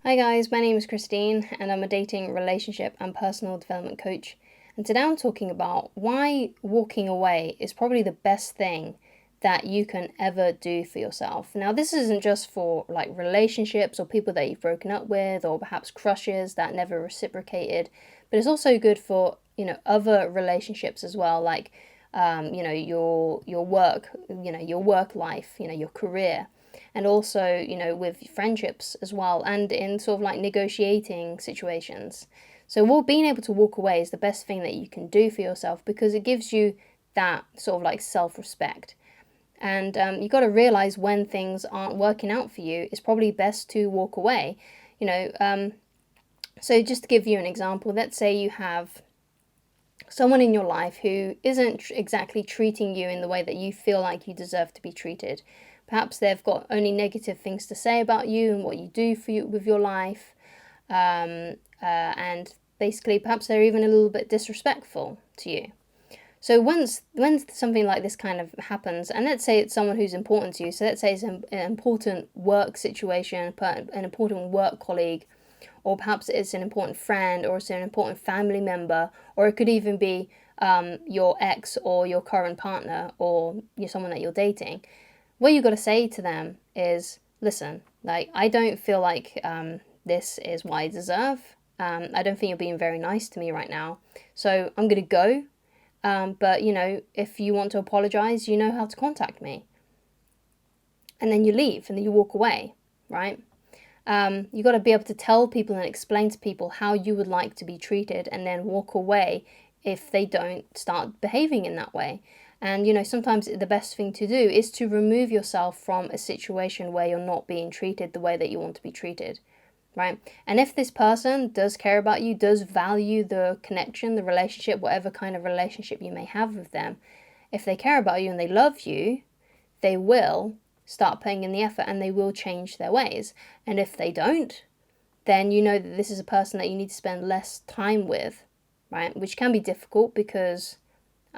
Hi guys, my name is Christine and I'm a dating, relationship and personal development coach. And today I'm talking about why walking away is probably the best thing that you can ever do for yourself. Now, this isn't just for like relationships or people that you've broken up with or perhaps crushes that never reciprocated, but it's also good for, other relationships as well, like your work, your work life, your career, and also, with friendships as well, and in sort of like negotiating situations. So, being able to walk away is the best thing that you can do for yourself because it gives you that sort of like self respect. And you got to realize when things aren't working out for you, it's probably best to walk away. You know, so just to give you an example, let's say you have someone in your life who isn't exactly treating you in the way that you feel like you deserve to be treated. Perhaps they've got only negative things to say about you and what you do for you with your life, and basically perhaps they're even a little bit disrespectful to you. So when something like this kind of happens, and let's say it's someone who's important to you, so let's say it's an important work situation, an important work colleague, or perhaps it's an important friend, or it's an important family member, or it could even be your ex or your current partner, or someone that you're dating. What you got to say to them is, listen, like, I don't feel like this is what I deserve. I don't think you're being very nice to me right now. So I'm going to go. But, if you want to apologize, you know how to contact me. And then you leave and then you walk away, right? You got to be able to tell people and explain to people how you would like to be treated and then walk away if they don't start behaving in that way. And, sometimes the best thing to do is to remove yourself from a situation where you're not being treated the way that you want to be treated, right? And if this person does care about you, does value the connection, the relationship, whatever kind of relationship you may have with them, if they care about you and they love you, they will start putting in the effort and they will change their ways. And if they don't, then you know that this is a person that you need to spend less time with, right? Which can be difficult because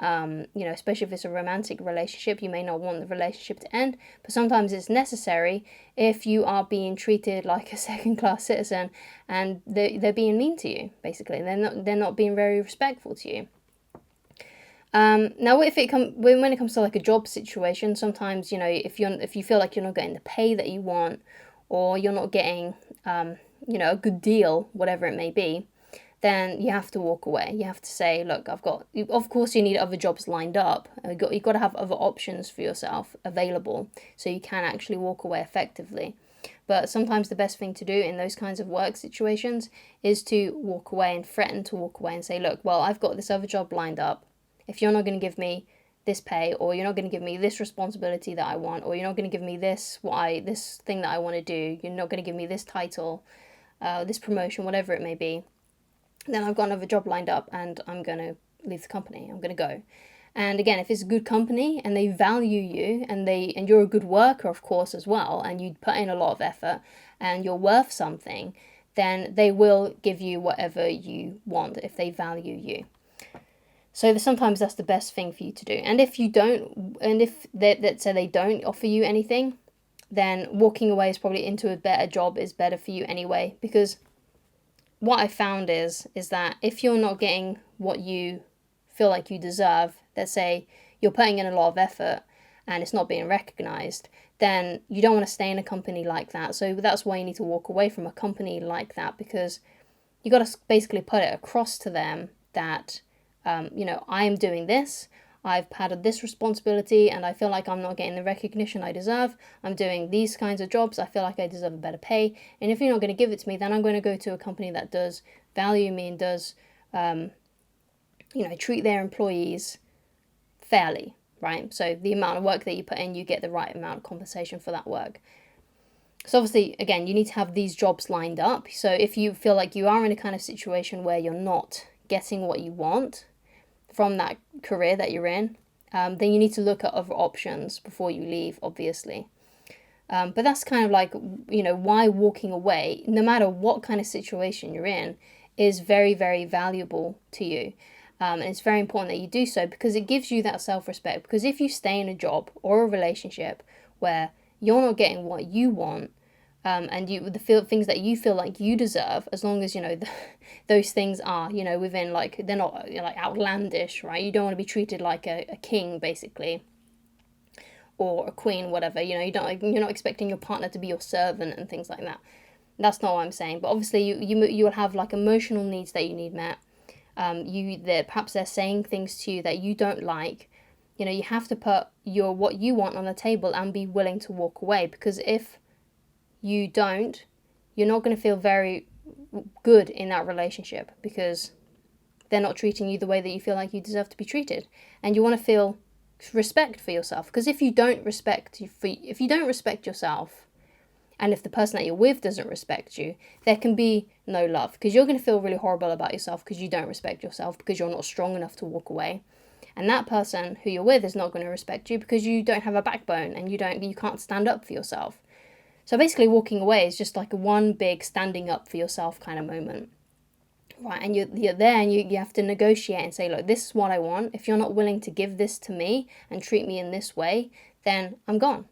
especially if it's a romantic relationship, you may not want the relationship to end, but sometimes it's necessary if you are being treated like a second-class citizen and they're being mean to you, basically. They're not being very respectful to you. Now, when it comes to like a job situation, sometimes if you feel like you're not getting the pay that you want, or you're not getting a good deal, whatever it may be, then you have to walk away. You have to say, look, of course you need other jobs lined up. You've got to have other options for yourself available so you can actually walk away effectively. But sometimes the best thing to do in those kinds of work situations is to walk away and threaten to walk away and say, look, well, I've got this other job lined up. If you're not going to give me this pay, or you're not going to give me this responsibility that I want, or you're not going to give me this thing that I want to do, you're not going to give me this title, this promotion, whatever it may be, then I've got another job lined up and I'm going to leave the company. I'm going to go. And again, if it's a good company and they value you and you're a good worker, of course, as well, and you put in a lot of effort and you're worth something, then they will give you whatever you want if they value you. So sometimes that's the best thing for you to do. And if you don't, and if let's say they don't offer you anything, then walking away is probably into a better job is better for you anyway, because what I found is that if you're not getting what you feel like you deserve, let's say you're putting in a lot of effort and it's not being recognized, then you don't want to stay in a company like that. So that's why you need to walk away from a company like that, because you got to basically put it across to them that, I am doing this. I've had this responsibility and I feel like I'm not getting the recognition I deserve. I'm doing these kinds of jobs. I feel like I deserve a better pay. And if you're not going to give it to me, then I'm going to go to a company that does value me and does, treat their employees fairly, right? So the amount of work that you put in, you get the right amount of compensation for that work. So obviously, again, you need to have these jobs lined up. So if you feel like you are in a kind of situation where you're not getting what you want from that career that you're in, then you need to look at other options before you leave, obviously. But that's kind of like, why walking away, no matter what kind of situation you're in, is very, very valuable to you. And it's very important that you do so because it gives you that self-respect. Because if you stay in a job or a relationship where you're not getting what you want, and the things that you feel like you deserve, as long as, those things are, within, like, they're not, like, outlandish, right? You don't want to be treated like a king, basically, or a queen, whatever. You're not expecting your partner to be your servant and things like that. That's not what I'm saying. But obviously, you will have, like, emotional needs that you need met. Perhaps they're saying things to you that you don't like. You have to put what you want on the table and be willing to walk away, because if you don't, you're not going to feel very good in that relationship, because they're not treating you the way that you feel like you deserve to be treated. And you want to feel respect for yourself, because if you don't respect yourself, and if the person that you're with doesn't respect you, there can be no love, because you're going to feel really horrible about yourself because you don't respect yourself, because you're not strong enough to walk away. And that person who you're with is not going to respect you because you don't have a backbone and you can't stand up for yourself. So basically, walking away is just like a one big standing up for yourself kind of moment, right? And you're there, and you have to negotiate and say, look, this is what I want. If you're not willing to give this to me and treat me in this way, then I'm gone.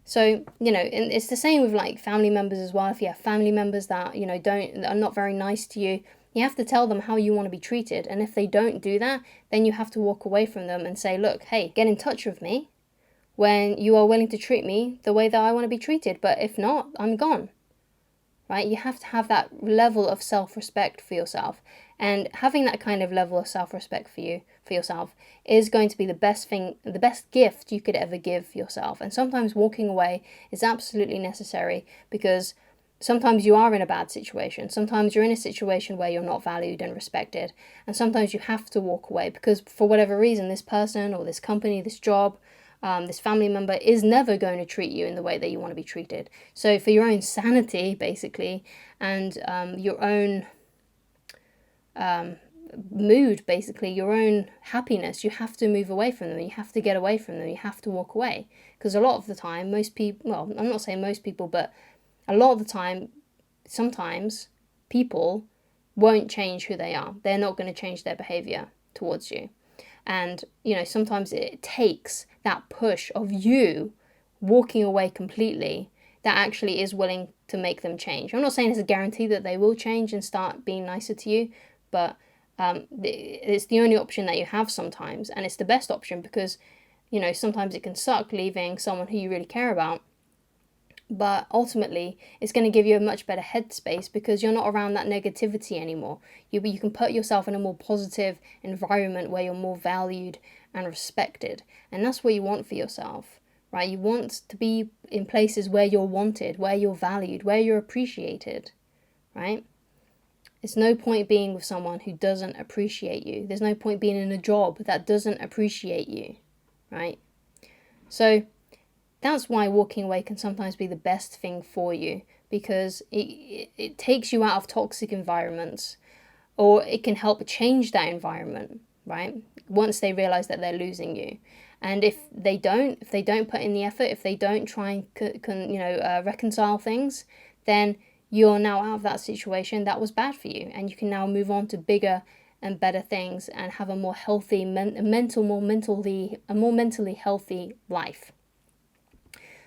So, and it's the same with, like, family members as well. If you have family members that, are not very nice to you, you have to tell them how you want to be treated. And if they don't do that, then you have to walk away from them and say, look, hey, get in touch with me when you are willing to treat me the way that I want to be treated. But if not, I'm gone, right? You have to have that level of self-respect for yourself. And having that kind of level of self-respect for yourself is going to be the best thing, the best gift you could ever give yourself. And sometimes walking away is absolutely necessary, because sometimes you are in a bad situation. Sometimes you're in a situation where you're not valued and respected. And sometimes you have to walk away because, for whatever reason, this person or this company, this job, this family member is never going to treat you in the way that you want to be treated. So for your own sanity, basically, and your own mood, basically, your own happiness, you have to move away from them. You have to get away from them. You have to walk away. Because a lot of the time, most people, well, I'm not saying most people, but a lot of the time, sometimes people won't change who they are. They're not going to change their behavior towards you. And, sometimes it takes that push of you walking away completely that actually is willing to make them change. I'm not saying it's a guarantee that they will change and start being nicer to you, but it's the only option that you have sometimes. And it's the best option because, sometimes it can suck leaving someone who you really care about. But ultimately, it's going to give you a much better headspace because you're not around that negativity anymore. You can put yourself in a more positive environment where you're more valued and respected. And that's what you want for yourself, right? You want to be in places where you're wanted, where you're valued, where you're appreciated, right? It's no point being with someone who doesn't appreciate you. There's no point being in a job that doesn't appreciate you, right? So that's why walking away can sometimes be the best thing for you, because it takes you out of toxic environments, or it can help change that environment, right? Once they realize that they're losing you. And if they don't put in the effort, if they don't try and reconcile things, then you're now out of that situation that was bad for you, and you can now move on to bigger and better things and have a more healthy, more mentally healthy life.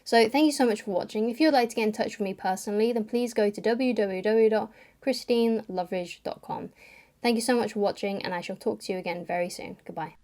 So thank you so much for watching. If you would like to get in touch with me personally, then please go to www.christineloveridge.com. Thank you so much for watching, and I shall talk to you again very soon. Goodbye.